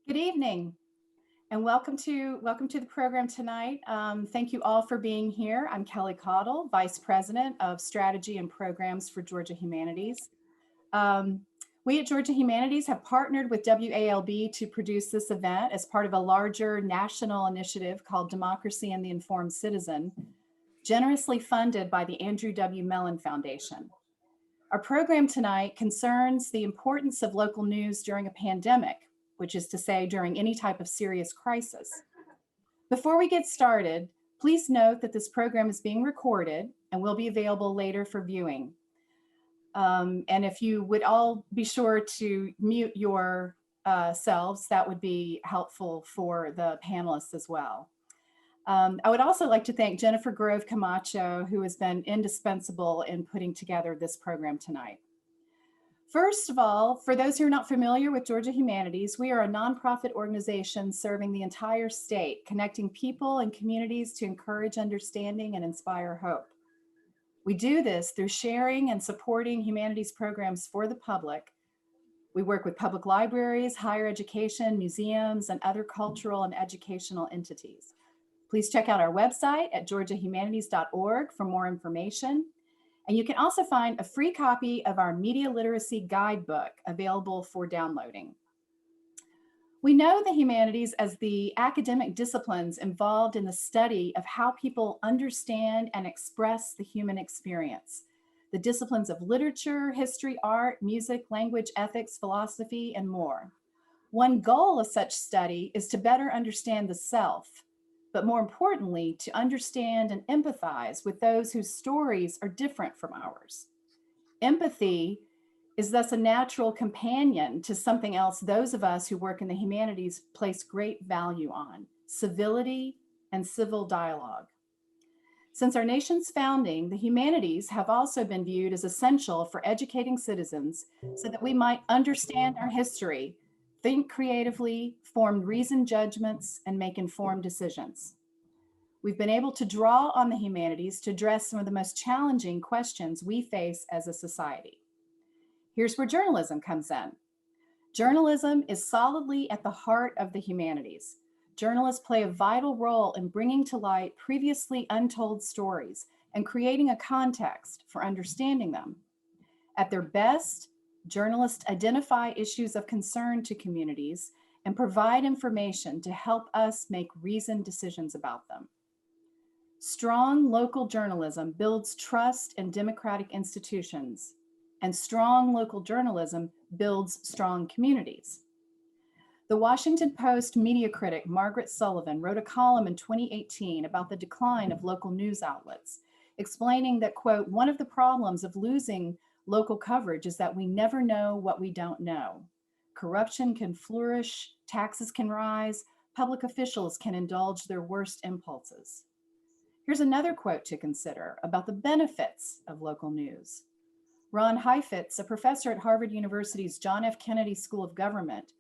Good evening and welcome to the program tonight. Thank you all for being here. I'm Kelly Caudle, Vice President of Strategy and Programs for Georgia Humanities. Um, we at Georgia Humanities have partnered with WALB to produce this event as part of a larger national initiative called Democracy and the Informed Citizen, generously funded by the Andrew W. Mellon Foundation. Our program tonight concerns the importance of local news during a pandemic, which is to say during any type of serious crisis. Before we get started, please note that this program is being recorded and will be available later for viewing. And if you would all be sure to mute your selves, that would be helpful for the panelists as well. I would also like to thank Jennifer Grove Camacho, who has been indispensable in putting together this program tonight. First of all, for those who are not familiar with Georgia Humanities, we are a nonprofit organization serving the entire state, connecting people and communities to encourage understanding and inspire hope. We do this through sharing and supporting humanities programs for the public. We work with public libraries, higher education, museums, and other cultural and educational entities. Please check out our website at georgiahumanities.org for more information. And you can also find a free copy of our Media Literacy Guidebook available for downloading. We know the humanities as the academic disciplines involved in the study of how people understand and express the human experience. The disciplines of literature, history, art, music, language, ethics, philosophy, and more. One goal of such study is to better understand the self, but more importantly, to understand and empathize with those whose stories are different from ours. Empathy is thus a natural companion to something else those of us who work in the humanities place great value on: civility and civil dialogue. Since our nation's founding, the humanities have also been viewed as essential for educating citizens so that we might understand our history, think creatively, form reasoned judgments, and make informed decisions. We've been able to draw on the humanities to address some of the most challenging questions we face as a society. Here's where journalism comes in. Journalism is solidly at the heart of the humanities. Journalists play a vital role in bringing to light previously untold stories and creating a context for understanding them. At their best, journalists identify issues of concern to communities and provide information to help us make reasoned decisions about them. Strong local journalism builds trust in democratic institutions, and strong local journalism builds strong communities. The Washington Post media critic Margaret Sullivan wrote a column in 2018 about the decline of local news outlets, explaining that, quote, "One of the problems of losing local coverage is that we never know what we don't know. Corruption can flourish, taxes can rise, public officials can indulge their worst impulses." Here's another quote to consider about the benefits of local news. Ron Heifetz, a professor at Harvard University's John F. Kennedy School of Government,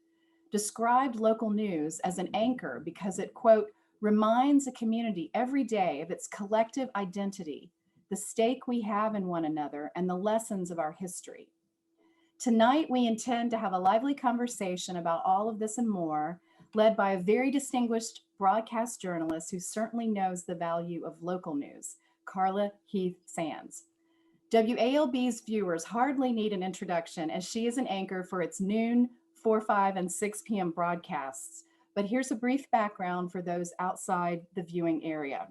described local news as an anchor because it, quote, "reminds a community every day of its collective identity, the stake we have in one another, and the lessons of our history." Tonight, we intend to have a lively conversation about all of this and more, led by a very distinguished broadcast journalist who certainly knows the value of local news, Carla Heath Sands. WALB's viewers hardly need an introduction, as she is an anchor for its noon, 4, 5, and 6 p.m. broadcasts. But here's a brief background for those outside the viewing area.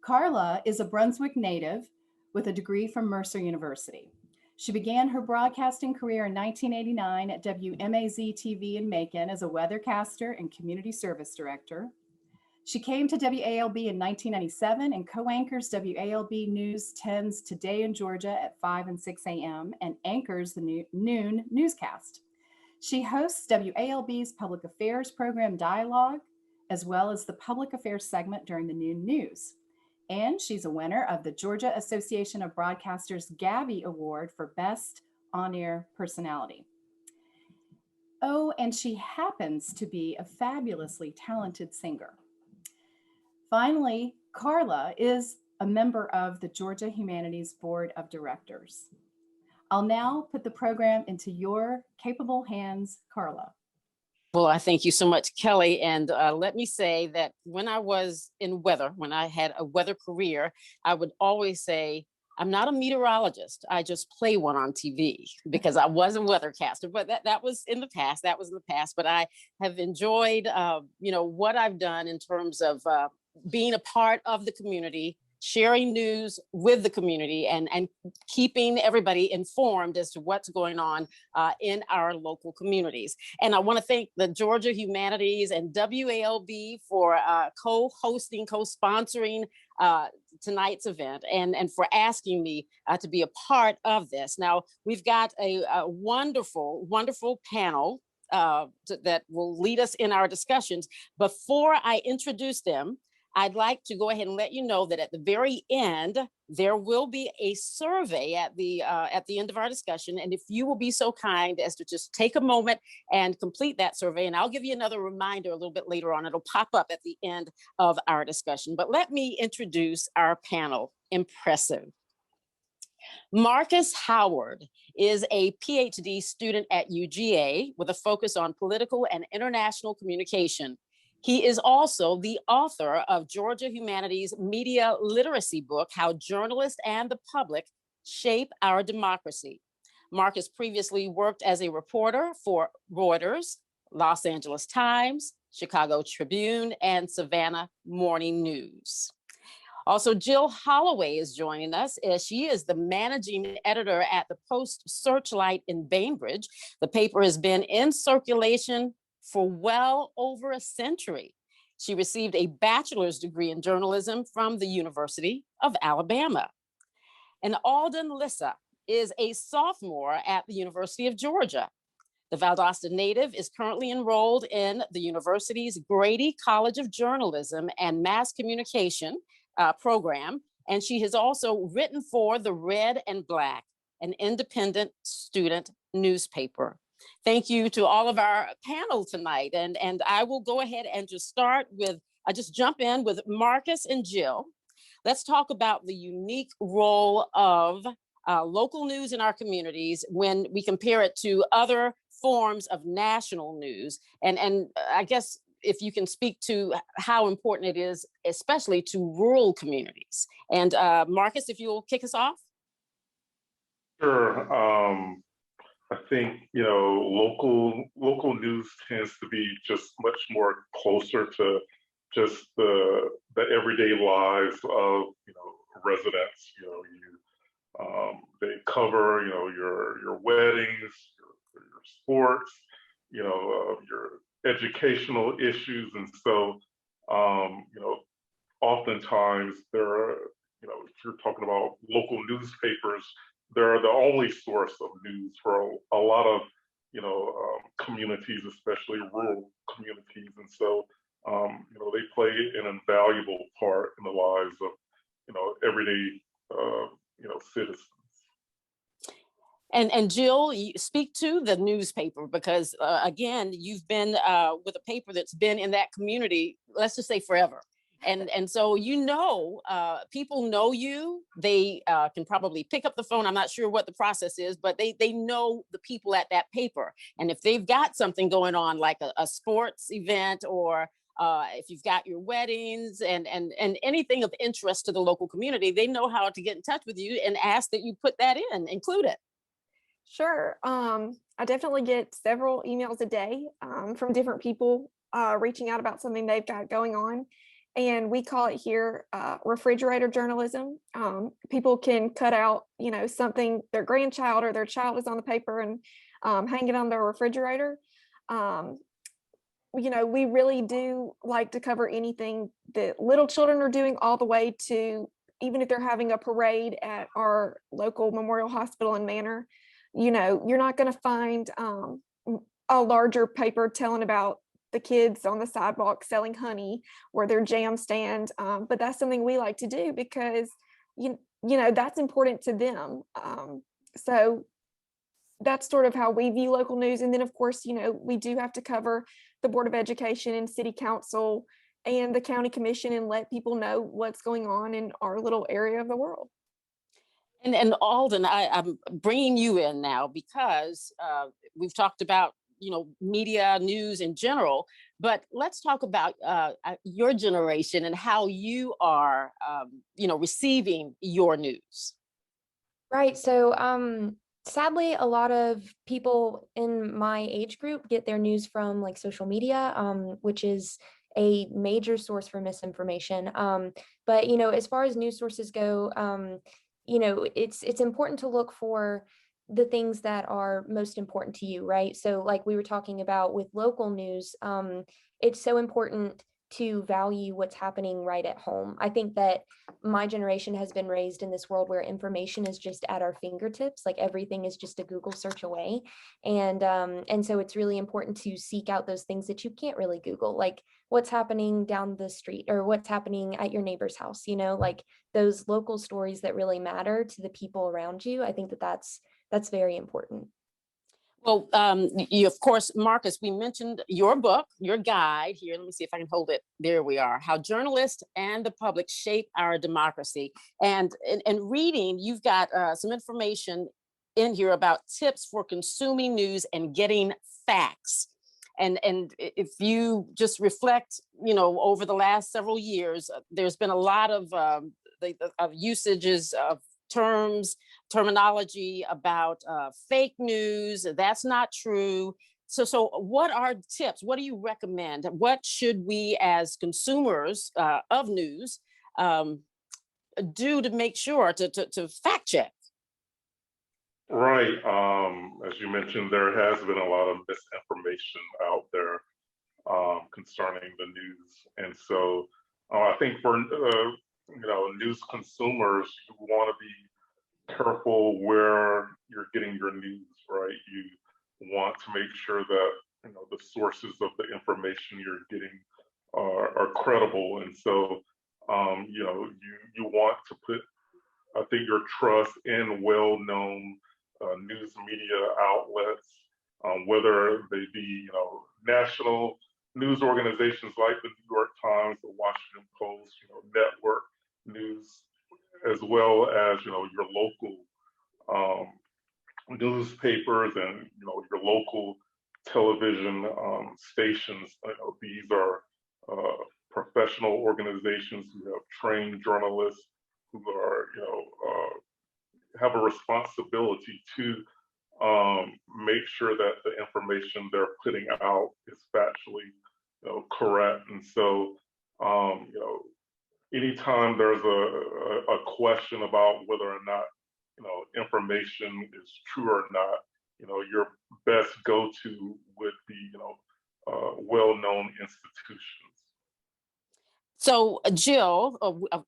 Carla is a Brunswick native with a degree from Mercer University. She began her broadcasting career in 1989 at WMAZ-TV in Macon as a weathercaster and community service director. She came to WALB in 1997 and co-anchors WALB News 10's Today in Georgia at 5 and 6 a.m. and anchors the noon newscast. She hosts WALB's public affairs program Dialogue, as well as the public affairs segment during the noon news. And she's a winner of the Georgia Association of Broadcasters Gabby Award for Best On-Air Personality. Oh, and she happens to be a fabulously talented singer. Finally, Carla is a member of the Georgia Humanities Board of Directors. I'll now put the program into your capable hands, Carla. Well, I thank you so much, Kelly. And let me say that when I was in weather, when I had a weather career, I would always say, I'm not a meteorologist. I just play one on TV because I was a weathercaster. But that was in the past. That was in the past. But I have enjoyed, what I've done in terms of being a part of the community, sharing news with the community, and keeping everybody informed as to what's going on in our local communities. And I want to thank the Georgia Humanities and WALB for co-hosting, co-sponsoring tonight's event, and for asking me to be a part of this. Now, we've got a wonderful, wonderful panel that will lead us in our discussions. Before I introduce them, I'd like to go ahead and let you know that at the very end, there will be a survey at the end of our discussion. And if you will be so kind as to just take a moment and complete that survey, and I'll give you another reminder a little bit later on. It'll pop up at the end of our discussion. But let me introduce our panel. Impressive. Marcus Howard is a PhD student at UGA with a focus on political and international communication. He is also the author of Georgia Humanities' media literacy book, How Journalists and the Public Shape Our Democracy. Marcus previously worked as a reporter for Reuters, Los Angeles Times, Chicago Tribune, and Savannah Morning News. Also, Jill Holloway is joining us as she is the managing editor at the Post Searchlight in Bainbridge. The paper has been in circulation for well over a century. She received a bachelor's degree in journalism from the University of Alabama. And Alden Lissa is a sophomore at the University of Georgia. The Valdosta native is currently enrolled in the university's Grady College of Journalism and Mass Communication program, and she has also written for the Red and Black, an independent student newspaper. Thank you to all of our panel tonight. And I will go ahead and just start with, I just jump in with Marcus and Jill. Let's talk about the unique role of local news in our communities when we compare it to other forms of national news. And I guess if you can speak to how important it is, especially to rural communities. And Marcus, if you'll kick us off. Sure. I think, local news tends to be just much more closer to just the everyday lives of, residents. They cover, your weddings, your sports, your educational issues. And so, oftentimes there are, if you're talking about local newspapers, they're the only source of news for a lot of, communities, especially rural communities. And so, they play an invaluable part in the lives of, everyday, citizens. And Jill, you speak to the newspaper because, again, you've been with a paper that's been in that community, let's just say forever. And so, people know you. They can probably pick up the phone. I'm not sure what the process is, but they know the people at that paper. And if they've got something going on, like a sports event, or if you've got your weddings and anything of interest to the local community, they know how to get in touch with you and ask that you put that in, include it. Sure. I definitely get several emails a day from different people reaching out about something they've got going on. And we call it here refrigerator journalism. People can cut out, something their grandchild or their child is on the paper and hang it on their refrigerator. We really do like to cover anything that little children are doing, all the way to even if they're having a parade at our local Memorial Hospital and Manor. You're not going to find a larger paper telling about the kids on the sidewalk selling honey or their jam stand, but that's something we like to do because that's important to them. So that's sort of how we view local news. And then of course, we do have to cover the Board of Education and City Council and the County Commission and let people know what's going on in our little area of the world. And Alden, I'm bringing you in now because we've talked about media news in general. But let's talk about your generation and how you are, receiving your news. Right. So, sadly, a lot of people in my age group get their news from like social media, which is a major source for misinformation. But as far as news sources go, it's important to look for the things that are most important to you, right? So, like we were talking about with local news, it's so important to value what's happening right at home. I think that my generation has been raised in this world where information is just at our fingertips, like everything is just a Google search away. And so it's really important to seek out those things that you can't really Google, like what's happening down the street or what's happening at your neighbor's house, like those local stories that really matter to the people around you. I think that that's very important. Well, you, of course, Marcus, we mentioned your book, your guide here. Let me see if I can hold it. There we are. How Journalists and the Public Shape Our Democracy. And in reading, you've got some information in here about tips for consuming news and getting facts. And if you just reflect, over the last several years, there's been a lot of usages of terminology about fake news. That's not true. So what are tips? What do you recommend? What should we as consumers of news do to make sure to fact check? Right. As you mentioned, there has been a lot of misinformation out there concerning the news. And so I think for news consumers, you want to be careful where you're getting your news, right? You want to make sure that the sources of the information you're getting are credible, and so you want to put, I think, your trust in well-known news media outlets, whether they be national news organizations like the New York Times, the Washington Post, network news, as well as your local newspapers and your local television stations. These are professional organizations who have trained journalists who are have a responsibility to make sure that the information they're putting out is factually correct. And so anytime there's a question about whether or not information is true or not, your best go-to would be well-known institutions. So Jill,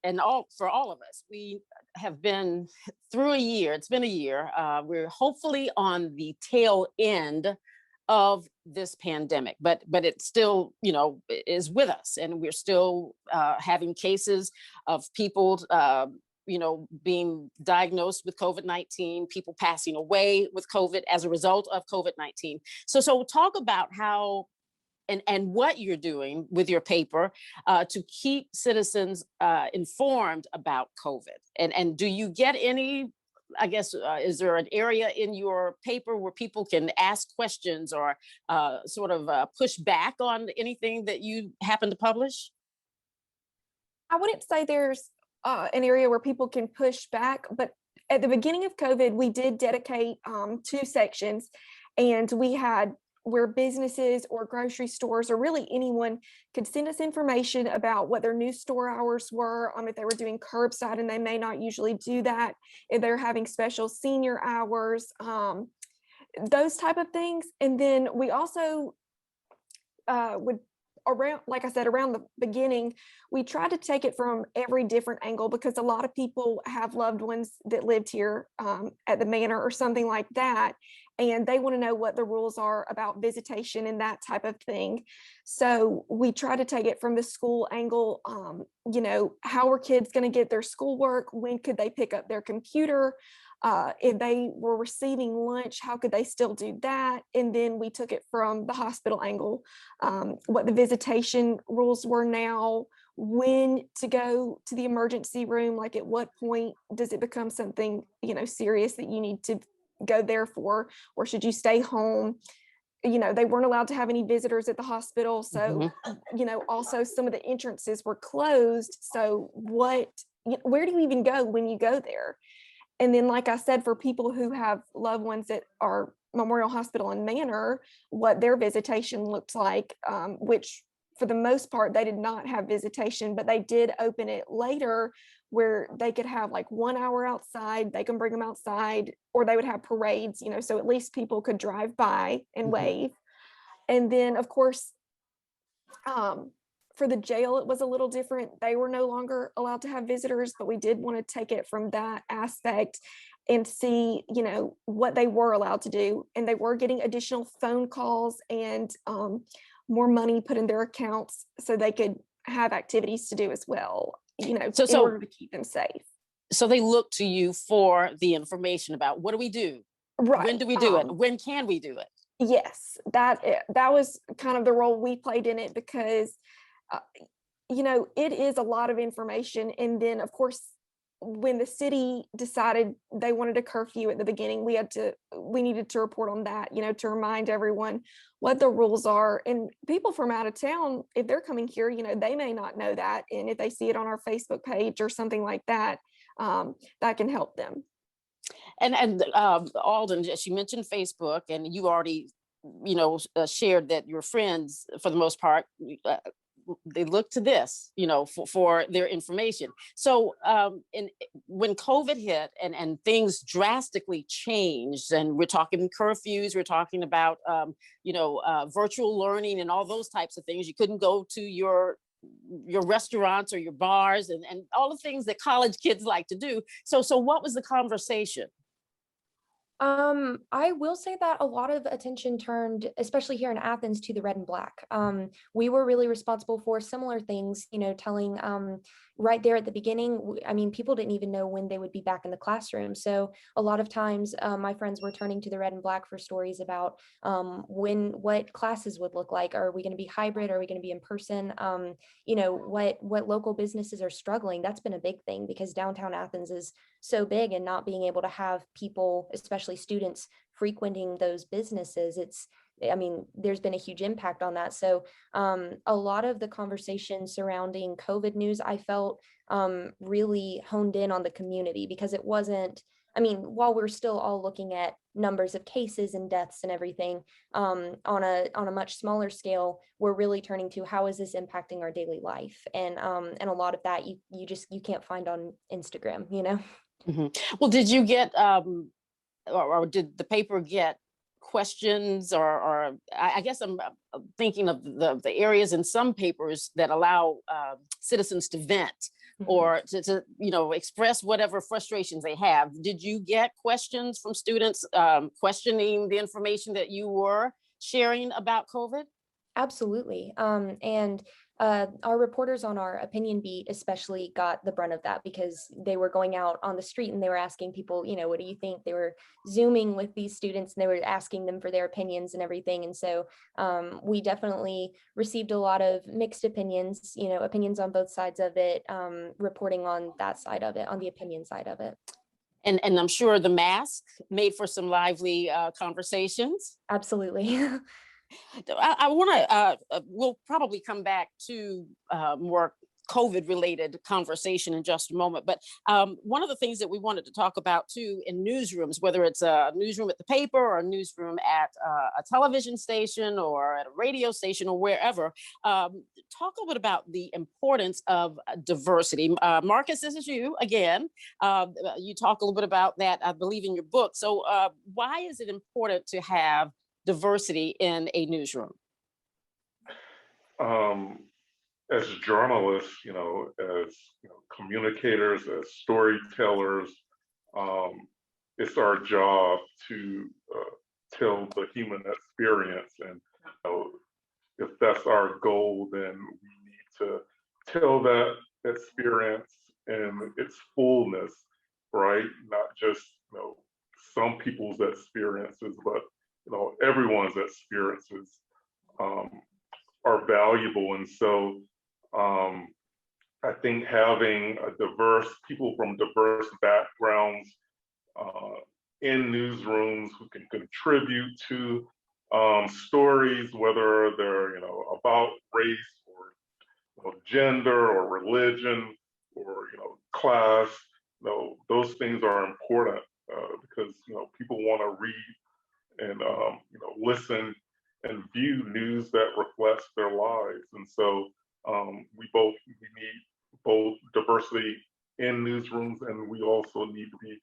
and for all of us, we have been through a year. It's been a year. We're hopefully on the tail end of this pandemic, but it still, is with us, and we're still having cases of people, being diagnosed with COVID-19, people passing away with COVID as a result of COVID-19. So talk about how and what you're doing with your paper to keep citizens informed about COVID. And do you get any, I guess, is there an area in your paper where people can ask questions or sort of push back on anything that you happen to publish? I wouldn't say there's an area where people can push back, but at the beginning of COVID, we did dedicate 2 sections, and we had where businesses or grocery stores or really anyone could send us information about what their new store hours were, if they were doing curbside, and they may not usually do that, if they're having special senior hours, those type of things. And then we also would, around, like I said, around the beginning, we tried to take it from every different angle, because a lot of people have loved ones that lived here at the manor or something like that, and they want to know what the rules are about visitation and that type of thing. So we try to take it from the school angle. How are kids going to get their schoolwork? When could they pick up their computer? If they were receiving lunch, how could they still do that? And then we took it from the hospital angle, what the visitation rules were now, when to go to the emergency room, like at what point does it become something, serious that you need to go there for, or should you stay home? they weren't allowed to have any visitors at the hospital. So, Mhm. Also some of the entrances were closed. So where do you even go when you go there? And then, like I said, for people who have loved ones that are Memorial Hospital and Manor, what their visitation looked like, which for the most part, they did not have visitation, but they did open it later where they could have like 1 hour outside, they can bring them outside, or they would have parades, so at least people could drive by and wave. And then, of course, for the jail, it was a little different. They were no longer allowed to have visitors, but we did want to take it from that aspect and see, what they were allowed to do. And they were getting additional phone calls and more money put in their accounts so they could have activities to do as well, in order to keep them safe. So they look to you for the information about what do we do? Right. When do we do it? When can we do it? Yes, that was kind of the role we played in it because, it is a lot of information. And then, of course, when the city decided they wanted a curfew at the beginning, we needed to report on that, to remind everyone what the rules are. And people from out of town, if they're coming here, they may not know that. And if they see it on our Facebook page or something like that, that can help them. And Alden, she mentioned Facebook, and you already, shared that your friends, for the most part, they look to this, for their information. So, when COVID hit and things drastically changed, and we're talking curfews, we're talking about, virtual learning and all those types of things. You couldn't go to your restaurants or your bars and all the things that college kids like to do. So what was the conversation? I will say that a lot of attention turned, especially here in Athens, to the red and black. We were really responsible for similar things, telling right there at the beginning. I mean, people didn't even know when they would be back in the classroom. So a lot of times my friends were turning to the red and black for stories about what classes would look like. Are we going to be hybrid? Are we going to be in person? What local businesses are struggling. That's been a big thing because downtown Athens is so big, and not being able to have people, especially students, frequenting those businesses, there's been a huge impact on that. So a lot of the conversation surrounding COVID news, I felt really honed in on the community, because it wasn't, while we're still all looking at numbers of cases and deaths and everything, on a much smaller scale, we're really turning to how is this impacting our daily life, and a lot of that you can't find on Instagram. Well, did you get or did the paper get questions, or I guess I'm thinking of the areas in some papers that allow citizens to vent or to express whatever frustrations they have. Did you get questions from students questioning the information that you were sharing about COVID? Absolutely. And our reporters on our opinion beat especially got the brunt of that, because they were going out on the street and they were asking people, what do you think? They were Zooming with these students and they were asking them for their opinions and everything. And so we definitely received a lot of mixed opinions, opinions on both sides of it, reporting on that side of it, on the opinion side of it. And I'm sure the mask made for some lively conversations. Absolutely. I want to, we'll probably come back to more COVID related conversation in just a moment. But one of the things that we wanted to talk about too in newsrooms, whether it's a newsroom at the paper or a newsroom at a television station or at a radio station or wherever, talk a little bit about the importance of diversity. Marcus, this is you again. You talk a little bit about that, I believe, in your book. So why is it important to have diversity in a newsroom? As journalists, as communicators, as storytellers, it's our job to tell the human experience. And if that's our goal, then we need to tell that experience in its fullness, right? Not just some people's experiences, but everyone's experiences are valuable. And so I think having people from diverse backgrounds in newsrooms who can contribute to stories, whether they're about race or gender or religion or class. Those things are important because people want to read and listen and view news that reflects their lives. And so we need both diversity in newsrooms, and we also need to be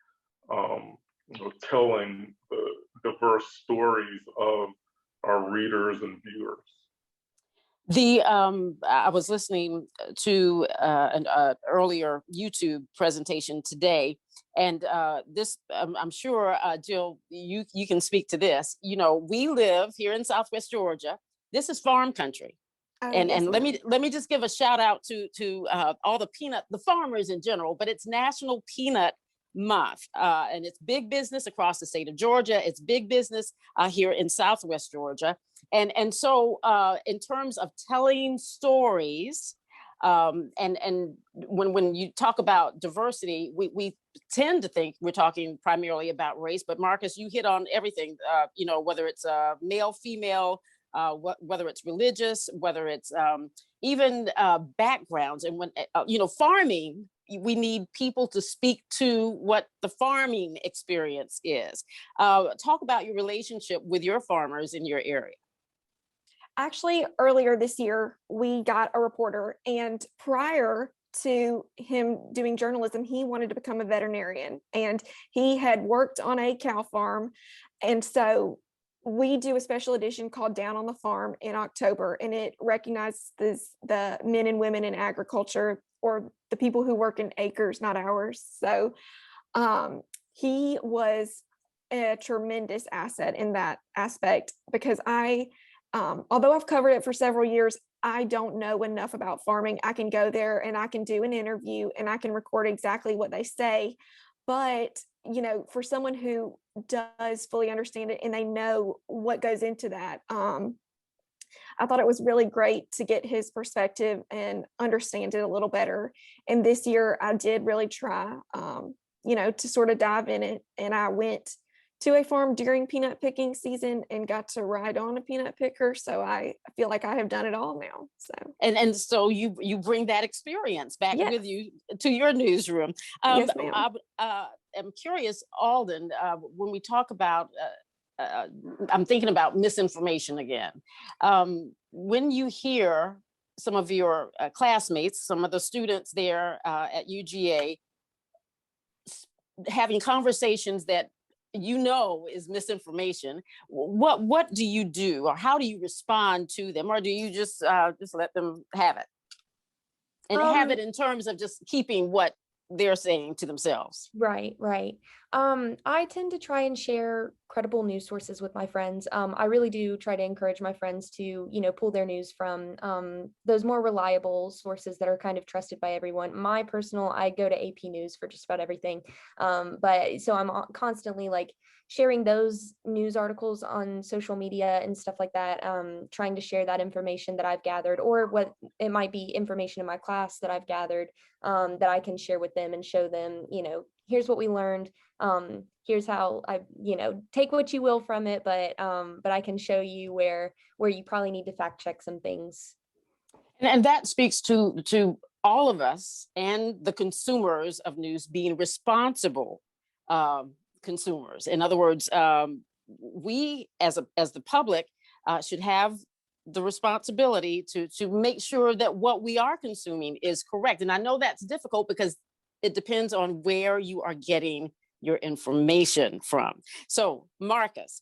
telling the diverse stories of our readers and viewers. I was listening to an earlier YouTube presentation today, and this I'm sure Jill, you can speak to this. We live here in Southwest Georgia. This is farm country. And Yes, let me just give a shout out to all the farmers in general, but it's National Peanut Month, and it's big business across the state of Georgia. It's big business here in Southwest Georgia, and so in terms of telling stories, and when you talk about diversity, we tend to think we're talking primarily about race, but Marcus, you hit on everything. Whether it's male, female. Whether it's religious, whether it's even backgrounds, and when farming, we need people to speak to what the farming experience is. Talk about your relationship with your farmers in your area. Actually, earlier this year, we got a reporter, and prior to him doing journalism, he wanted to become a veterinarian, and he had worked on a cow farm. And so we do a special edition called Down on the Farm in October, and it recognizes the men and women in agriculture, or the people who work in acres, not hours. So he was a tremendous asset in that aspect, because although I've covered it for several years, I don't know enough about farming. I can go there and I can do an interview and I can record exactly what they say. But, for someone who does fully understand it and they know what goes into that, I thought it was really great to get his perspective and understand it a little better. And this year I did really try, to sort of dive in it. And I went to a farm during peanut picking season and got to ride on a peanut picker. So I feel like I have done it all now. So and so you bring that experience back with you to your newsroom. Yes, ma'am. I'm curious, Alden, when we talk about I'm thinking about misinformation again. When you hear some of your classmates, some of the students there at UGA having conversations that is misinformation, what do you do, or how do you respond to them, or do you just let them have it and have it in terms of just keeping what they're saying to themselves? Right. I tend to try and share credible news sources with my friends. I really do try to encourage my friends to, pull their news from those more reliable sources that are kind of trusted by everyone. I go to AP News for just about everything. But so I'm constantly sharing those news articles on social media and stuff like that, trying to share that information that I've gathered, or what it might be information in my class that I've gathered, that I can share with them and show them, here's what we learned. Here's how take what you will from it, but I can show you where you probably need to fact check some things. And that speaks to all of us and the consumers of news being responsible consumers. In other words, we as the public should have the responsibility to make sure that what we are consuming is correct. And I know that's difficult because it depends on where you are getting your information from. So Marcus,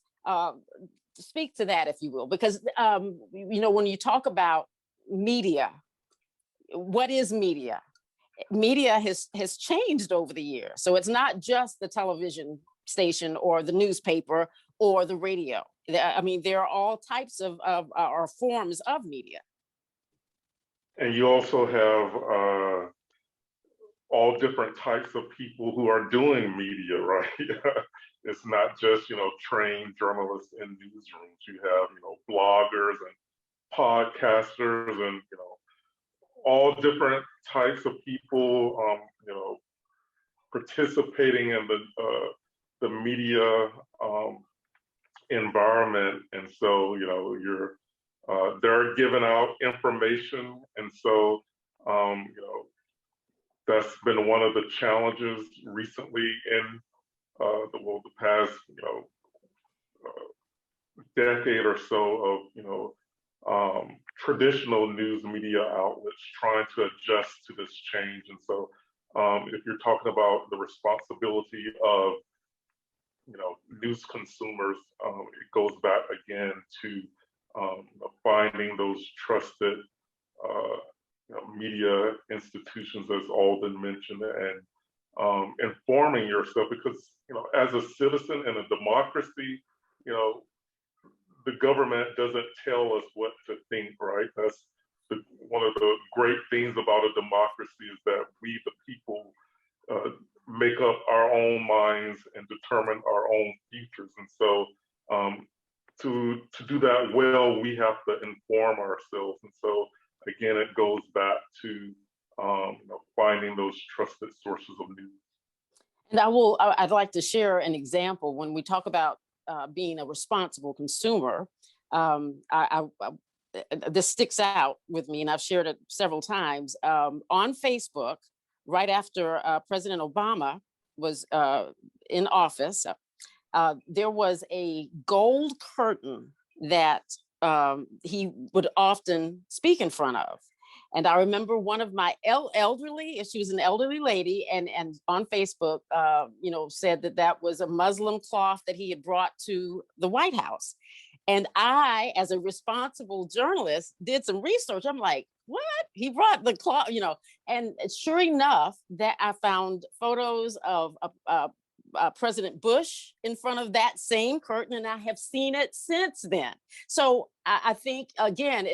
speak to that, if you will, because when you talk about media, what is media? Media has changed over the years. So it's not just the television station or the newspaper or the radio. I mean, there are all types of or forms of media. And you also have all different types of people who are doing media, right? It's not just, trained journalists in newsrooms. You have, bloggers and podcasters and, all different types of people, participating in the media environment, and so they're giving out information, and so that's been one of the challenges recently in the past decade or so of traditional news media outlets trying to adjust to this change. And so if you're talking about the responsibility of news consumers, it goes back again to finding those trusted media institutions, as Alden mentioned, and informing yourself, because as a citizen in a democracy, the government doesn't tell us what to think, right? That's one of the great things about a democracy, is that we, the people, make up our own minds and determine our own futures. And so to do that well, we have to inform ourselves. And so again, it goes back to finding those trusted sources of news. And I'd like to share an example. When we talk about being a responsible consumer, this sticks out with me, and I've shared it several times. On Facebook, right after President Obama was in office, there was a gold curtain that he would often speak in front of. And I remember one of my elderly, she was an elderly lady, and on Facebook, said that was a Muslim cloth that he had brought to the White House. And I, as a responsible journalist, did some research. I'm like, what? He brought the cloth, and sure enough, that I found photos of President Bush in front of that same curtain, and I have seen it since then. So I think, again,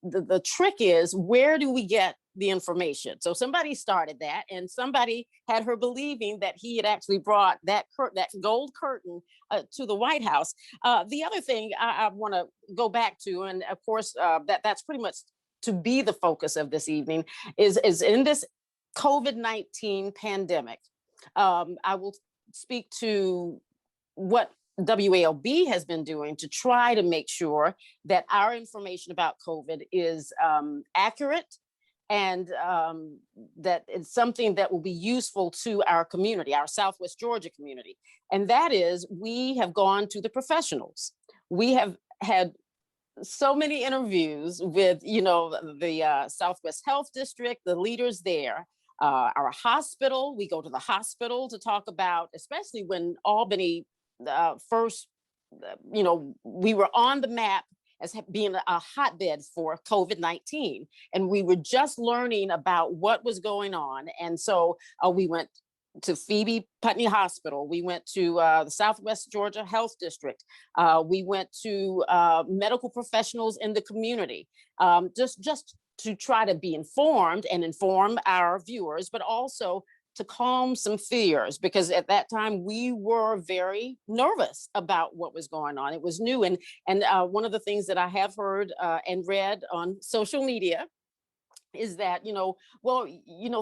the trick is, where do we get the information? So somebody started that, and somebody had her believing that he had actually brought that gold curtain to the White House. The other thing I want to go back to, and of course, that's pretty much to be the focus of this evening, is in this COVID-19 pandemic. I will speak to what WALB has been doing to try to make sure that our information about COVID is accurate, and that it's something that will be useful to our community, our Southwest Georgia community. And that is, we have gone to the professionals. We have had so many interviews with, the Southwest Health District, the leaders there, our hospital. We go to the hospital to talk about, especially when Albany first, we were on the map as being a hotbed for COVID-19. And we were just learning about what was going on. And so we went to Phoebe Putney Hospital. We went to the Southwest Georgia Health District. We went to medical professionals in the community, just to try to be informed and inform our viewers, but also to calm some fears, because at that time we were very nervous about what was going on. It was new. And one of the things that I have heard and read on social media is that,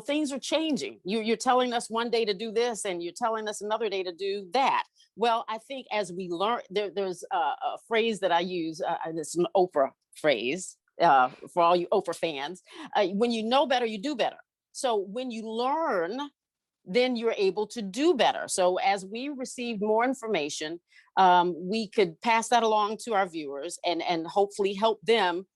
things are changing. You're telling us one day to do this, and you're telling us another day to do that. Well, I think as we learn, there's a phrase that I use, it's an Oprah phrase for all you Oprah fans. When you know better, you do better. So when you learn, then you're able to do better. So as we received more information, we could pass that along to our viewers and hopefully help them,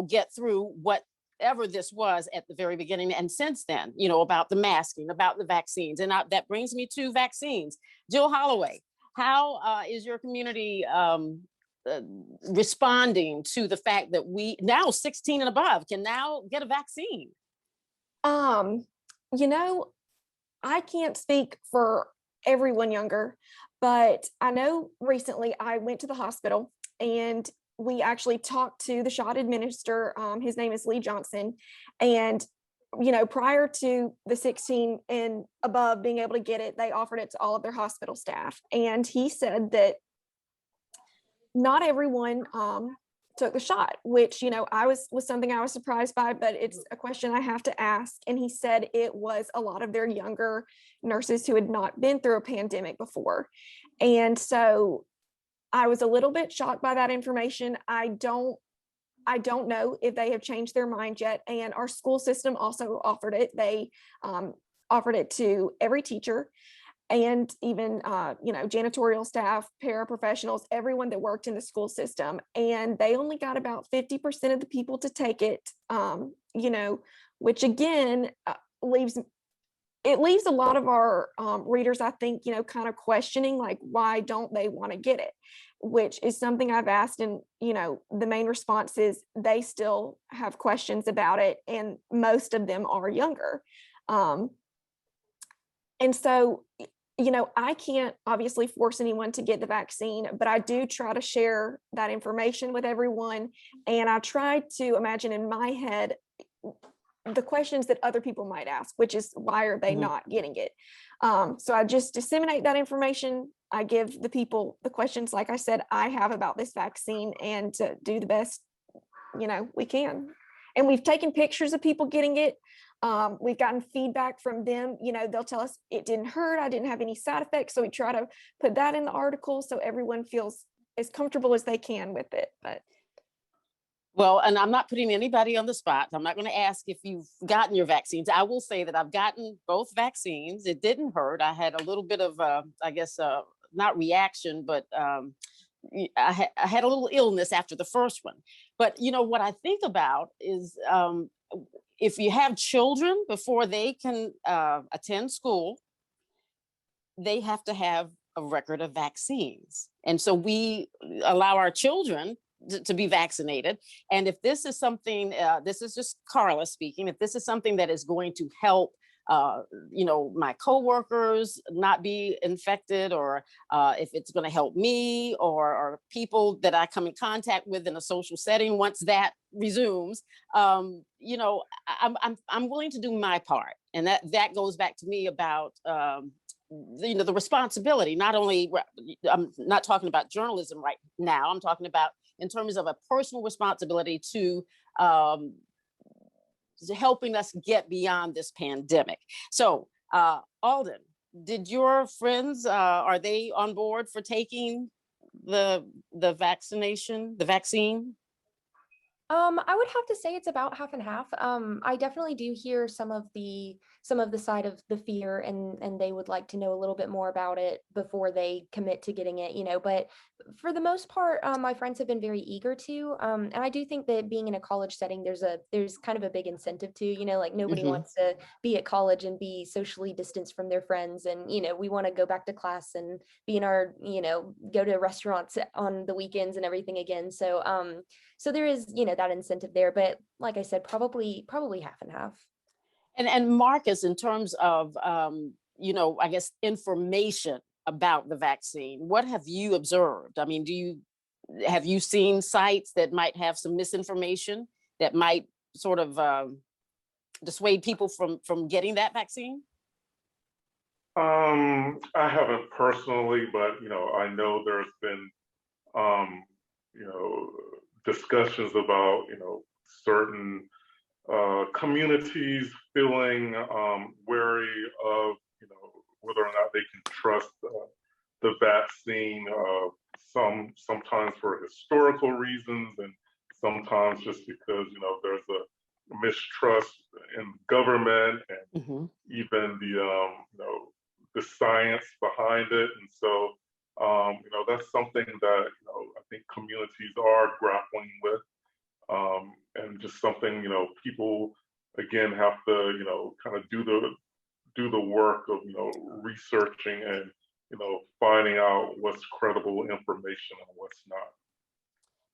get through whatever this was at the very beginning. And since then, about the masking, about the vaccines. And that brings me to vaccines. Jill Holloway, how is your community responding to the fact that we now 16 and above can now get a vaccine? I can't speak for everyone younger, but I know recently I went to the hospital and we actually talked to the shot administrator. His name is Lee Johnson. And, prior to the 16 and above being able to get it, they offered it to all of their hospital staff. And he said that not everyone took the shot, which, was something I was surprised by, but it's a question I have to ask. And he said it was a lot of their younger nurses who had not been through a pandemic before. And so I was a little bit shocked by that information. I don't know if they have changed their mind yet. And our school system also offered it. They offered it to every teacher and even janitorial staff, paraprofessionals, everyone that worked in the school system. And they only got about 50% of the people to take it, which again leaves a lot of our readers, I think, kind of questioning, like, why don't they want to get it? Which is something I've asked, and, the main response is they still have questions about it, and most of them are younger. And so, I can't obviously force anyone to get the vaccine, but I do try to share that information with everyone. And I try to imagine in my head the questions that other people might ask, which is, why are they not getting it? So I just disseminate that information. I give the people the questions, like I said, I have about this vaccine, and to do the best, we can. And we've taken pictures of people getting it. We've gotten feedback from them. They'll tell us it didn't hurt, I didn't have any side effects. So we try to put that in the article so everyone feels as comfortable as they can with it. But well, and I'm not putting anybody on the spot. I'm not going to ask if you've gotten your vaccines. I will say that I've gotten both vaccines. It didn't hurt. I had a little bit of, not reaction, but I had a little illness after the first one. But, what I think about is if you have children, before they can attend school, they have to have a record of vaccines. And so we allow our children to be vaccinated. And if this is something, this is just Carla speaking, if this is something that is going to help my coworkers not be infected, or if it's going to help me or people that I come in contact with in a social setting once that resumes, I'm willing to do my part. And that goes back to me about the responsibility. Not only, I'm not talking about journalism right now, I'm talking about in terms of a personal responsibility to helping us get beyond this pandemic. So, Alden, did your friends, are they on board for taking the vaccine? I would have to say it's about half and half. I definitely do hear some of the side of the fear, and they would like to know a little bit more about it before they commit to getting it, but for the most part, my friends have been very eager to, and I do think that being in a college setting, there's kind of a big incentive to, like nobody wants to be at college and be socially distanced from their friends. And, we want to go back to class and be in our, go to restaurants on the weekends and everything again. So, so there is, that incentive there, but like I said, probably half and half. And Marcus, in terms of, I guess, information about the vaccine, what have you observed? I mean, have you seen sites that might have some misinformation that might sort of dissuade people from getting that vaccine? I haven't personally, but I know there's been discussions about certain communities feeling wary of whether or not they can trust the vaccine. Sometimes for historical reasons, and sometimes just because there's a mistrust in government and even the science behind it. And so that's something that I think communities are grappling with, and just something people again have to kind of do the work of researching and finding out what's credible information and what's not.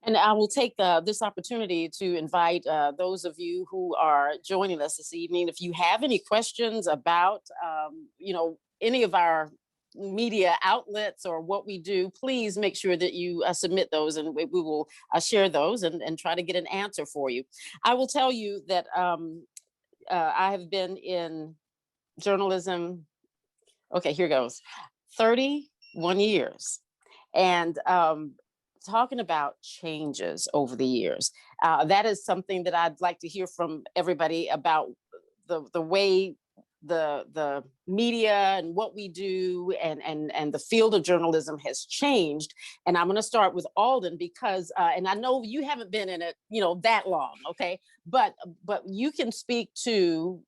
And I will take this opportunity to invite those of you who are joining us this evening. If you have any questions about, any of our media outlets or what we do, please make sure that you submit those, and we will share those and try to get an answer for you. I will tell you that I have been in journalism, okay, here goes, 31 years. And talking about changes over the years, that is something that I'd like to hear from everybody about, the way the media and what we do and the field of journalism has changed. And I'm going to start with Alden because and I know you haven't been in it, that long, okay? But you can speak to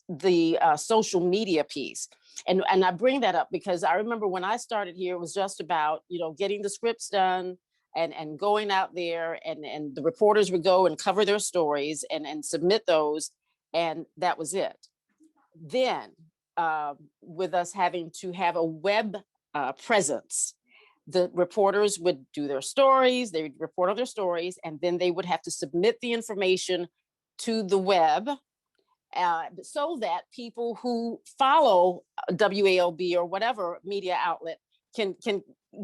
the social media piece. And I bring that up because I remember when I started here, it was just about, getting the scripts done and going out there and the reporters would go and cover their stories and submit those. And that was it. Then with us having to have a web presence, the reporters would do their stories, they would report on their stories, and then they would have to submit the information to the web so that people who follow WALB or whatever media outlet can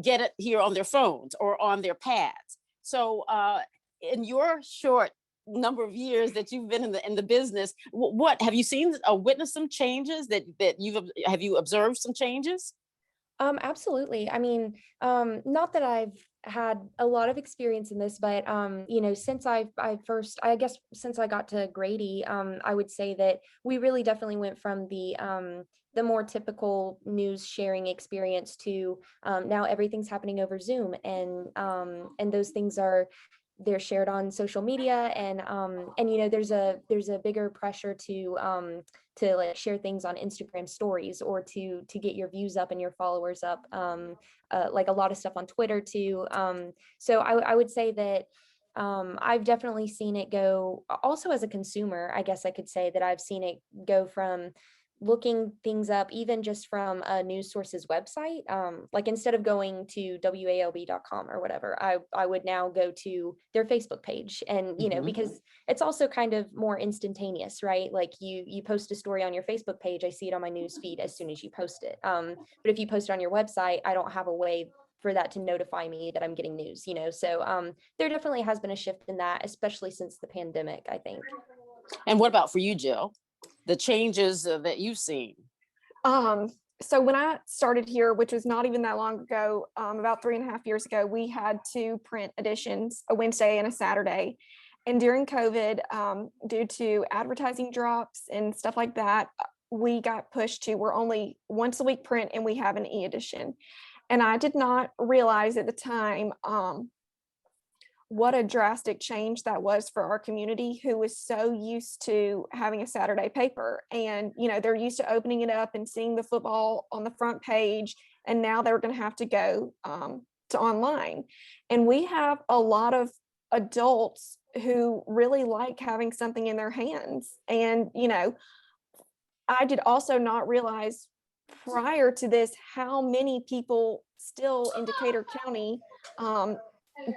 get it here on their phones or on their pads. So in your short number of years that you've been in the business, what have you seen, witnessed some changes that have you observed some changes? Absolutely. I mean, not that I've had a lot of experience in this, but since I guess since I got to Grady, I would say that we really definitely went from the more typical news sharing experience to now everything's happening over Zoom, and those things they're shared on social media, and there's a bigger pressure to like share things on Instagram stories or to get your views up and your followers up, like a lot of stuff on Twitter too. So I would say that I've definitely seen it go, also as a consumer, I guess I could say that I've seen it go from looking things up even just from a news source's website, like instead of going to walb.com or whatever, I would now go to their Facebook page, and because it's also kind of more instantaneous, right? Like you post a story on your Facebook page, I see it on my news feed as soon as you post it, but if you post it on your website, I don't have a way for that to notify me that I'm getting news, so there definitely has been a shift in that, especially since the pandemic, I think. And what about for you, Jill? The changes that you've seen? So when I started here, which was not even that long ago, about 3.5 years ago, we had 2 print editions, a Wednesday and a Saturday. And during COVID, due to advertising drops and stuff like that, we got pushed to, we're only once a week print and we have an e-edition. And I did not realize at the time what a drastic change that was for our community, who was so used to having a Saturday paper. And, they're used to opening it up and seeing the football on the front page. And now they're going to have to go to online. And we have a lot of adults who really like having something in their hands. And, I did also not realize prior to this how many people still in Decatur County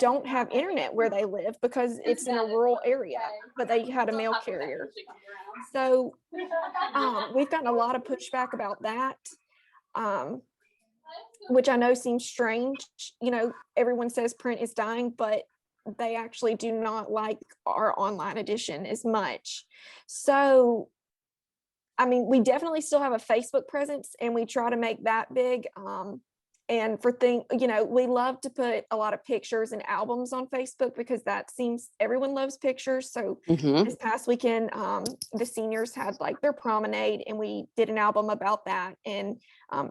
don't have internet where they live because it's in a rural area, but they had a mail carrier. So we've gotten a lot of pushback about that, which I know seems strange. Everyone says print is dying, but they actually do not like our online edition as much. So, I mean, we definitely still have a Facebook presence and we try to make that big. And for we love to put a lot of pictures and albums on Facebook because that seems everyone loves pictures. So this past weekend, the seniors had like their promenade and we did an album about that. And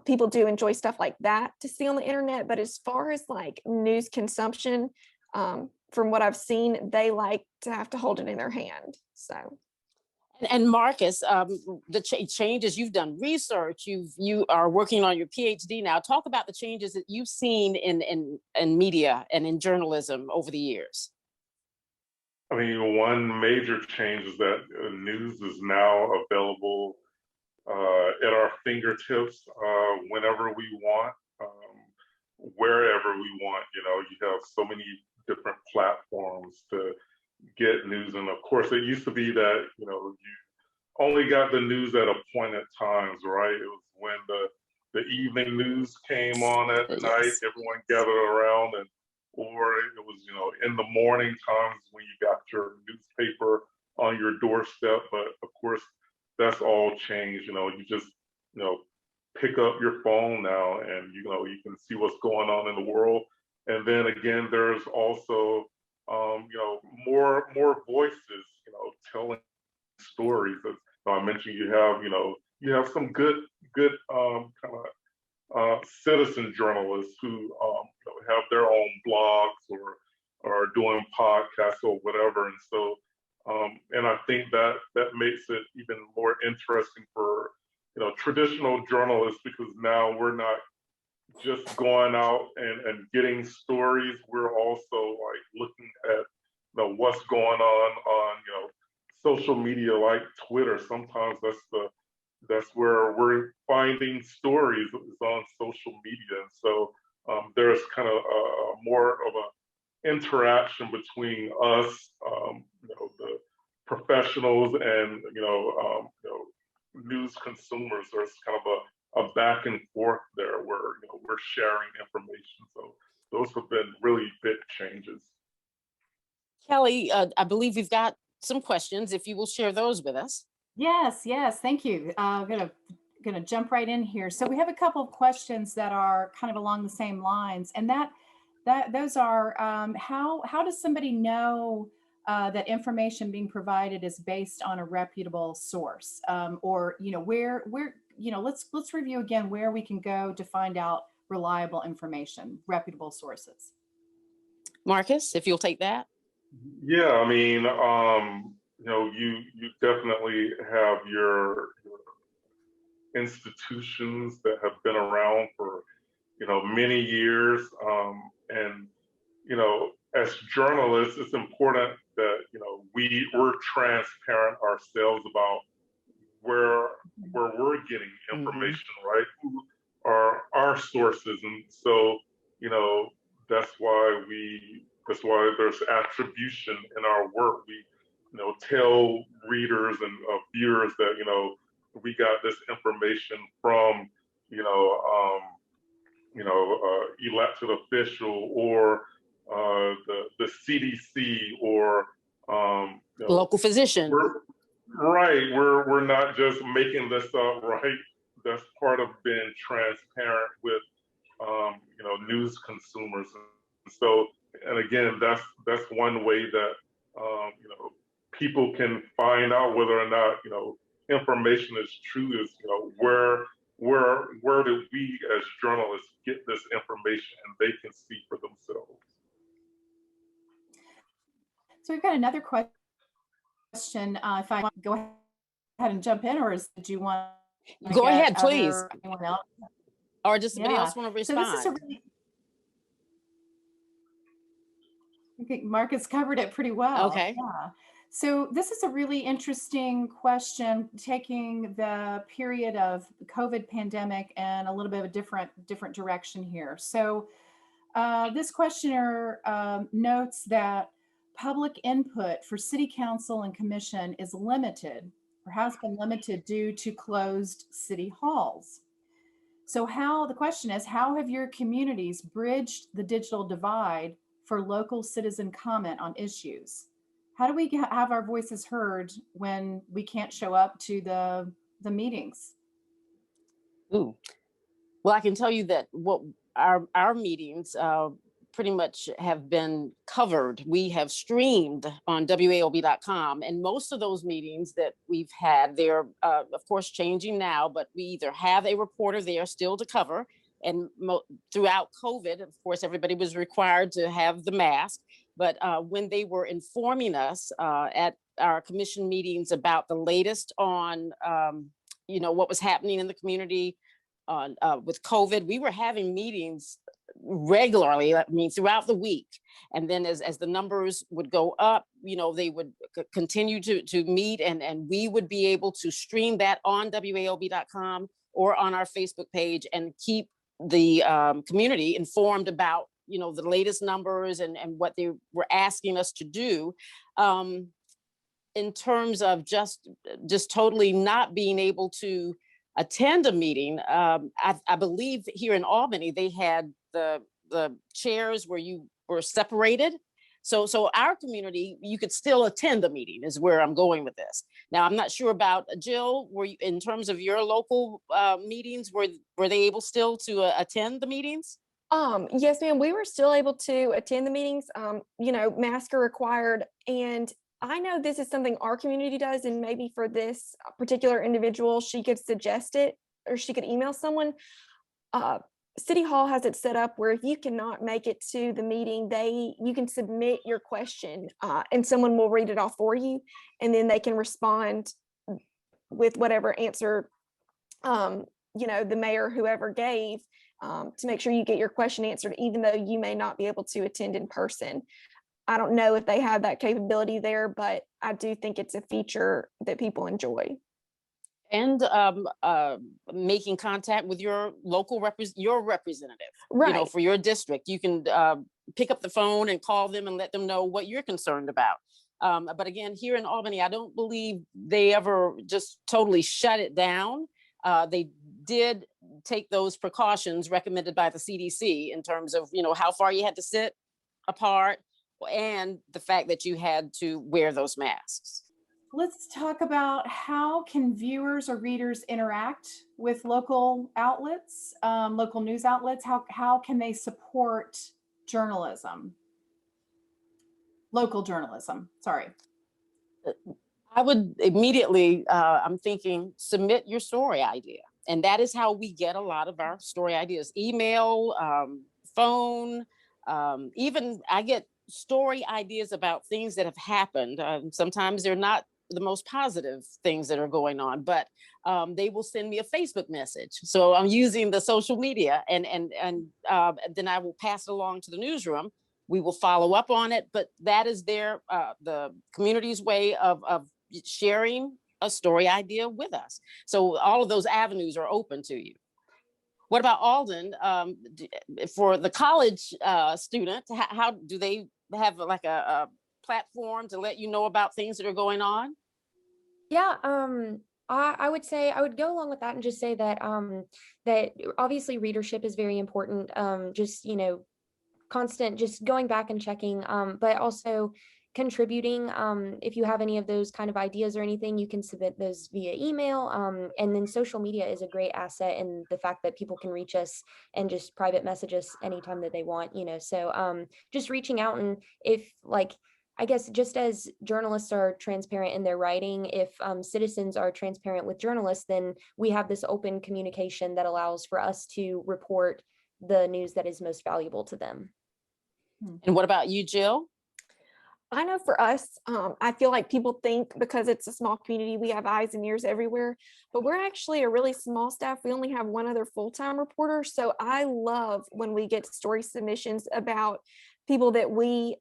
people do enjoy stuff like that to see on the internet. But as far as like news consumption, from what I've seen, they like to have to hold it in their hand. So. And Marcus, the changes, you've done research, you are working on your PhD now. Talk about the changes that you've seen in media and in journalism over the years. I mean, one major change is that news is now available at our fingertips whenever we want, wherever we want. You have so many different platforms to get news. And of course, it used to be that, you only got the news at appointed times, right? It was when the evening news came on at night, everyone gathered around, or it was, in the morning times when you got your newspaper on your doorstep. But of course, that's all changed. You just, pick up your phone now and, you can see what's going on in the world. And then again, there's also, more voices, telling stories. As I mentioned, you have, you have some good kind of citizen journalists who have their own blogs or are doing podcasts or whatever, and so and I think that makes it even more interesting for traditional journalists, because now we're not just going out and getting stories. We're also like looking at what's going on social media like Twitter. Sometimes that's where we're finding stories is on social media. And so there's kind of more of an interaction between us, the professionals, and news consumers. There's kind of a back and forth there where we're sharing information. So those have been really big changes. Kelly, I believe we've got some questions, if you will share those with us. Yes, thank you. I'm gonna jump right in here. So we have a couple of questions that are kind of along the same lines, and those are how does somebody know that information being provided is based on a reputable source, or where let's review again where we can go to find out reliable information, reputable sources. Marcus, if you'll take that. Yeah, I mean, you definitely have your institutions that have been around for many years, and as journalists, it's important that we're transparent ourselves about where we're getting information, right? Who are our sources, and so that's why there's attribution in our work. We tell readers and viewers that we got this information from elected official or the CDC or local physician. We're not just making this up, right? That's part of being transparent with news consumers. So, and again, that's one way that people can find out whether or not information is true. Is where do we as journalists get this information, and they can see for themselves. So we've got another question. If I want to go ahead and jump in, or do you want to go ahead, please? Anyone else? Or does somebody else want to respond? So this is I think Marcus covered it pretty well. Okay. Yeah. So this is a really interesting question, taking the period of the COVID pandemic and a little bit of a different direction here. So this questioner notes that public input for city council and commission is limited, or has been limited, due to closed city halls. So the question is, how have your communities bridged the digital divide for local citizen comment on issues? How do we have our voices heard when we can't show up to the meetings? Ooh. Well, I can tell you that what our meetings pretty much have been covered. We have streamed on WALB.com, and most of those meetings that we've had, they're of course changing now, but we either have a reporter there still to cover, and throughout COVID, of course, everybody was required to have the mask, but when they were informing us at our commission meetings about the latest on what was happening in the community with COVID, we were having meetings regularly, I mean, throughout the week. And then as the numbers would go up, they would continue to meet, and we would be able to stream that on WALB.com or on our Facebook page and keep the community informed about, the latest numbers and what they were asking us to do. In terms of just totally not being able to attend a meeting, I believe here in Albany, they had the chairs where you were separated. So our community, you could still attend the meeting, is where I'm going with this. Now, I'm not sure about Jill, were you, in terms of your local meetings, were they able still to attend the meetings? Yes, ma'am. We were still able to attend the meetings. Masks are required, and I know this is something our community does, and maybe for this particular individual, she could suggest it or she could email someone. City Hall has it set up where if you cannot make it to the meeting, you can submit your question and someone will read it off for you, and then they can respond with whatever answer the mayor, whoever gave, to make sure you get your question answered, even though you may not be able to attend in person. I don't know if they have that capability there, but I do think it's a feature that people enjoy. And making contact with your local representative, Right. for your district. You can pick up the phone and call them and let them know what you're concerned about. But again, here in Albany, I don't believe they ever just totally shut it down. They did take those precautions recommended by the CDC in terms of, how far you had to sit apart and the fact that you had to wear those masks. Let's talk about how can viewers or readers interact with local outlets, local news outlets? How can they support journalism? Local journalism, sorry. I would immediately, I'm thinking, submit your story idea. And that is how we get a lot of our story ideas. Email, phone, even I get story ideas about things that have happened. Sometimes they're not the most positive things that are going on, but they will send me a Facebook message. So I'm using the social media, and then I will pass it along to the newsroom. We will follow up on it, but that is the community's way of sharing a story idea with us. So all of those avenues are open to you. What about Alden? For the college student, how do they have like a platform to let you know about things that are going on? Yeah, I would say I would go along with that and just say that that obviously readership is very important. Just constant, just going back and checking, but also contributing. If you have any of those kind of ideas or anything, you can submit those via email. And then social media is a great asset in the fact that people can reach us and just private message us anytime that they want. So just reaching out, and if I guess just as journalists are transparent in their writing, if citizens are transparent with journalists, then we have this open communication that allows for us to report the news that is most valuable to them. And what about you, Jill? I know for us, I feel like people think because it's a small community, we have eyes and ears everywhere, but we're actually a really small staff. We only have one other full-time reporter. So I love when we get story submissions about people that we,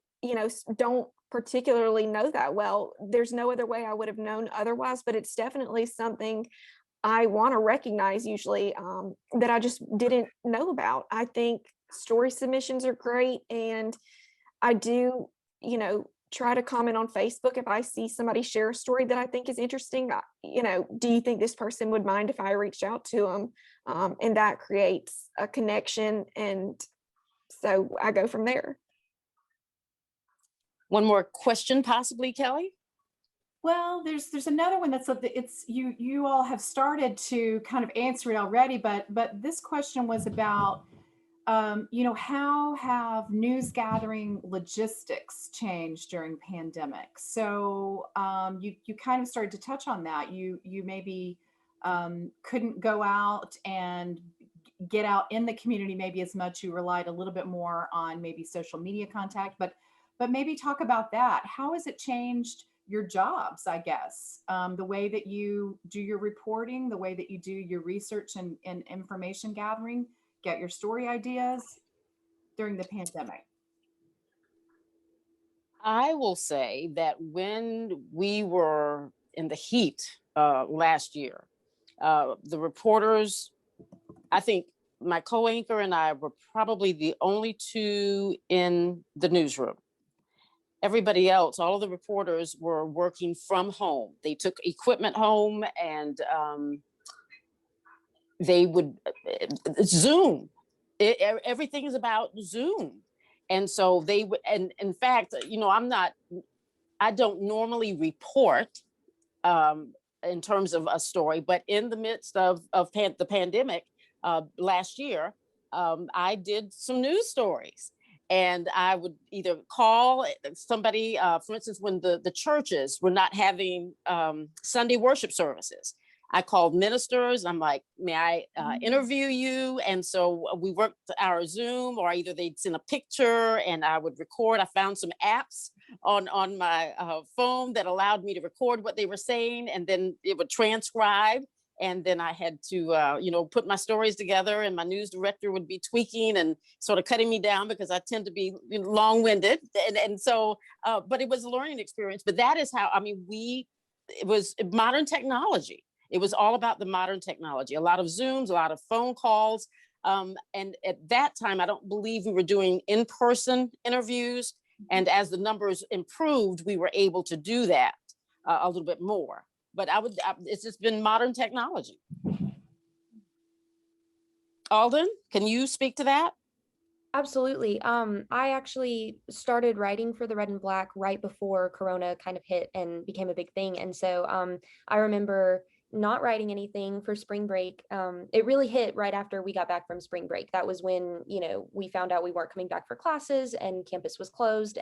don't particularly know that well. There's no other way I would have known otherwise, but it's definitely something I want to recognize usually that I just didn't know about. I think story submissions are great. And I do, try to comment on Facebook if I see somebody share a story that I think is interesting. Do you think this person would mind if I reached out to them? And that creates a connection. And so I go from there. One more question, possibly, Kelly? Well, there's another one that's it's you all have started to kind of answer it already, but this question was about how have news gathering logistics changed during pandemic? So you kind of started to touch on that. You maybe couldn't go out and get out in the community maybe as much. You relied a little bit more on maybe social media contact, but maybe talk about that. How has it changed your jobs, I guess, the way that you do your reporting, the way that you do your research and information gathering, get your story ideas during the pandemic? I will say that when we were in the heat last year, the reporters, I think my co-anchor and I were probably the only two in the newsroom. Everybody else, all of the reporters were working from home. They took equipment home, and they would Zoom. Everything is about Zoom. And so they would, and in fact, I don't normally report in terms of a story, but in the midst of the pandemic last year, I did some news stories. And I would either call somebody, for instance, when the churches were not having Sunday worship services, I called ministers. I'm like, may I interview you? And so we worked our Zoom, or either they'd send a picture and I would record. I found some apps on my phone that allowed me to record what they were saying, and then it would transcribe. And then I had to, put my stories together, and my news director would be tweaking and sort of cutting me down because I tend to be long-winded. And so, but it was a learning experience. But that is how, it was modern technology. It was all about the modern technology, a lot of Zooms, a lot of phone calls. And at that time, I don't believe we were doing in-person interviews. And as the numbers improved, we were able to do that a little bit more. But it's just been modern technology. Alden, can you speak to that? Absolutely. I actually started writing for the Red and Black right before Corona kind of hit and became a big thing. And so I remember not writing anything for spring break. It really hit right after we got back from spring break. That was when, we found out we weren't coming back for classes and campus was closed.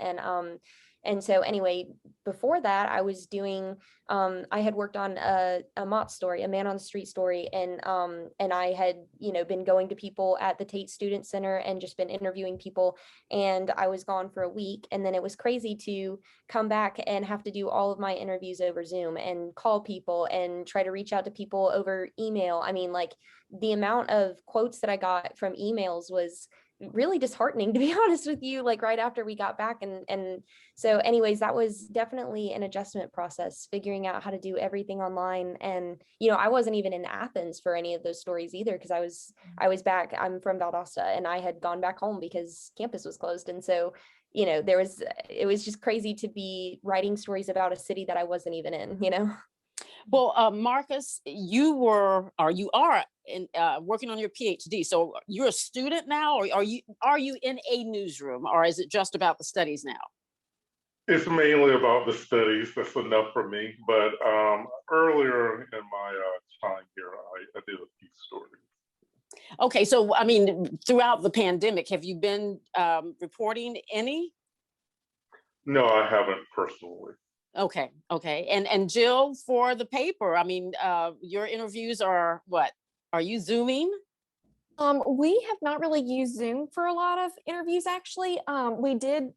And so anyway, before that, I was doing, I had worked on a Mott story, a man on the street story. And I had, been going to people at the Tate Student Center and just been interviewing people. And I was gone for a week. And then it was crazy to come back and have to do all of my interviews over Zoom and call people and try to reach out to people over email. I mean, like the amount of quotes that I got from emails was really disheartening, to be honest with you, like right after we got back. And so anyways, that was definitely an adjustment process, figuring out how to do everything online. And, I wasn't even in Athens for any of those stories either, because I was back, I'm from Valdosta, and I had gone back home because campus was closed. And so, it was just crazy to be writing stories about a city that I wasn't even in. Well, Marcus, you are working on your PhD. So you're a student now, or are you in a newsroom, or is it just about the studies now? It's mainly about the studies. That's enough for me. But earlier in my time here, I did a few stories. Okay, so throughout the pandemic, have you been reporting any? No, I haven't personally. Okay. And Jill, for the paper, your interviews are what? Are you Zooming? We have not really used Zoom for a lot of interviews, actually. We did.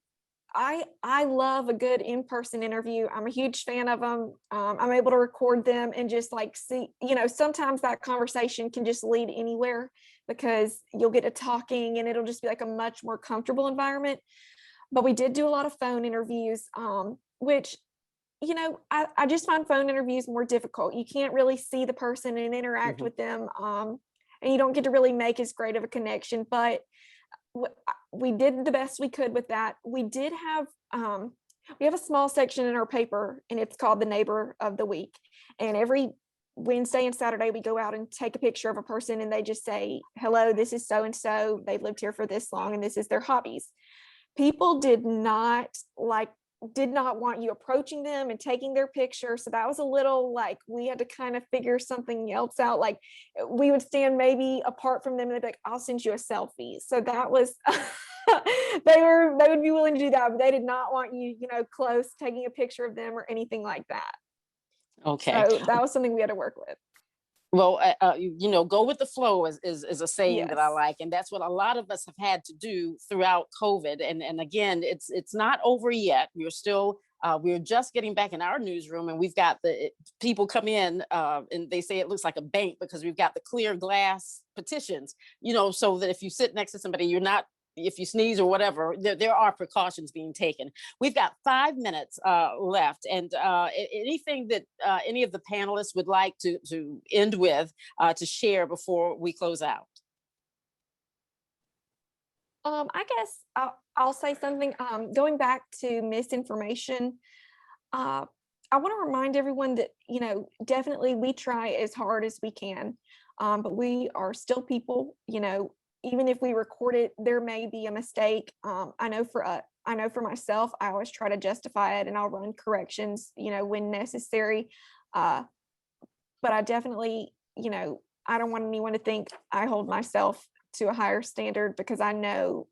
I love a good in-person interview. I'm a huge fan of them. I'm able to record them and just like see, sometimes that conversation can just lead anywhere because you'll get to talking and it'll just be like a much more comfortable environment. But we did do a lot of phone interviews, which I just find phone interviews more difficult. You can't really see the person and interact with them. And you don't get to really make as great of a connection, but we did the best we could with that. We did have, we have a small section in our paper and it's called the Neighbor of the Week. And every Wednesday and Saturday, we go out and take a picture of a person and they just say, hello, this is so-and-so. They've lived here for this long and this is their hobbies. People did not want you approaching them and taking their picture. So that was a little like, we had to kind of figure something else out. Like we would stand maybe apart from them and they'd be like, I'll send you a selfie. So that was, they would be willing to do that, but they did not want you, close taking a picture of them or anything like that. Okay. So that was something we had to work with. Well, go with the flow is a saying that I Yes. like. And that's what a lot of us have had to do throughout COVID. And again, it's not over yet. We're just getting back in our newsroom and we've got the people come in and they say it looks like a bank because we've got the clear glass petitions, so that if you sit next to somebody, if you sneeze or whatever, there are precautions being taken. We've got 5 minutes left, and anything that any of the panelists would like to end with to share before we close out. I guess I'll say something. Going back to misinformation, I want to remind everyone that, definitely we try as hard as we can, but we are still people, even if we record it, there may be a mistake. I know for myself, I always try to justify it and I'll run corrections, when necessary. But I definitely, I don't want anyone to think I hold myself to a higher standard because I know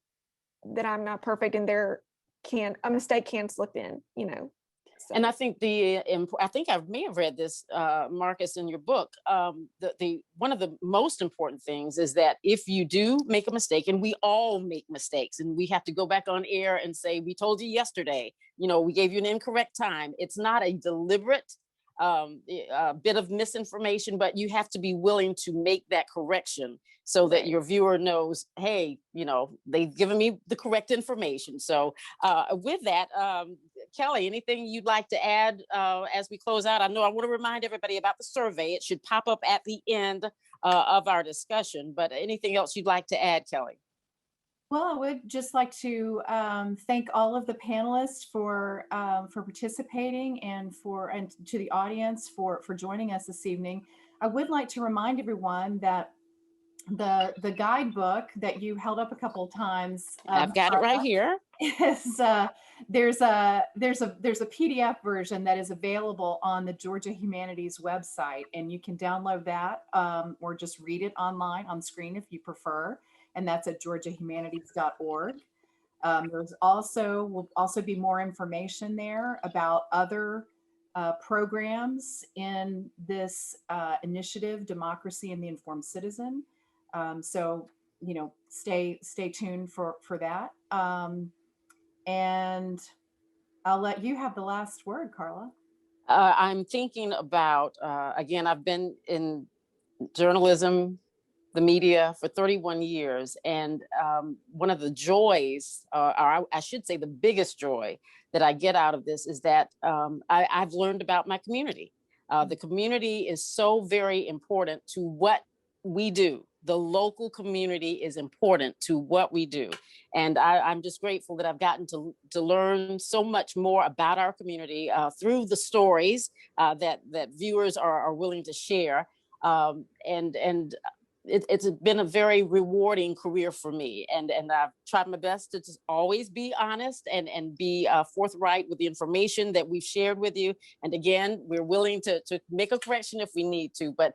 that I'm not perfect and a mistake can slip in, you know. So. And I think I think I may have read this, Marcus, in your book. One of the most important things is that if you do make a mistake, and we all make mistakes, and we have to go back on air and say, we told you yesterday, you know, we gave you an incorrect time. It's not a deliberate bit of misinformation, but you have to be willing to make that correction so that your viewer knows, hey, you know, they've given me the correct information. So with that, Kelly, anything you'd like to add as we close out? I know I want to remind everybody about the survey. It should pop up at the end of our discussion, but anything else you'd like to add, Kelly? Well, I would just like to thank all of the panelists for participating, and to the audience for joining us this evening. I would like to remind everyone that the guidebook that you held up a couple of times, I've got it right here. is there's a PDF version that is available on the Georgia Humanities website, and you can download that or just read it online on screen if you prefer. And that's at georgiahumanities.org. Will also be more information there about other programs in this initiative, Democracy and the Informed Citizen. So, you know, stay tuned for that. And I'll let you have the last word, Carla. I'm thinking about, again, I've been in journalism, the media for 31 years. And one of the joys, or I should say the biggest joy that I get out of this is that I've learned about my community. The community is so very important to what we do. The local community is important to what we do. And I'm just grateful that I've gotten to learn so much more about our community through the stories that viewers are willing to share. It's been a very rewarding career for me, and I've tried my best to just always be honest and be forthright with the information that we've shared with you. And again, we're willing to make a correction if we need to, but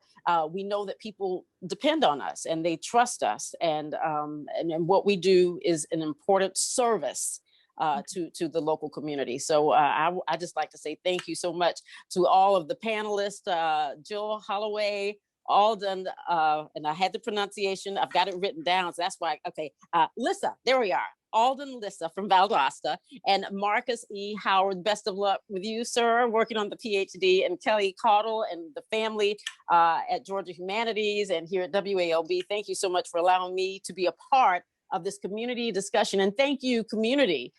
we know that people depend on us and they trust us, and what we do is an important service to the local community. So I just like to say thank you so much to all of the panelists, Jill Holloway, Alden, and I had the pronunciation, I've got it written down, so that's why, okay, Lissa, there we are, Alden Lissa from Valdosta, and Marcus E. Howard, best of luck with you, sir, working on the PhD, and Kelly Caudle and the family at Georgia Humanities and here at WALB. Thank you so much for allowing me to be a part of this community discussion. And thank you, community,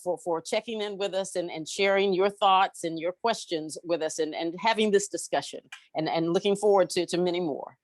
for checking in with us and sharing your thoughts and your questions with us and having this discussion, and looking forward to many more.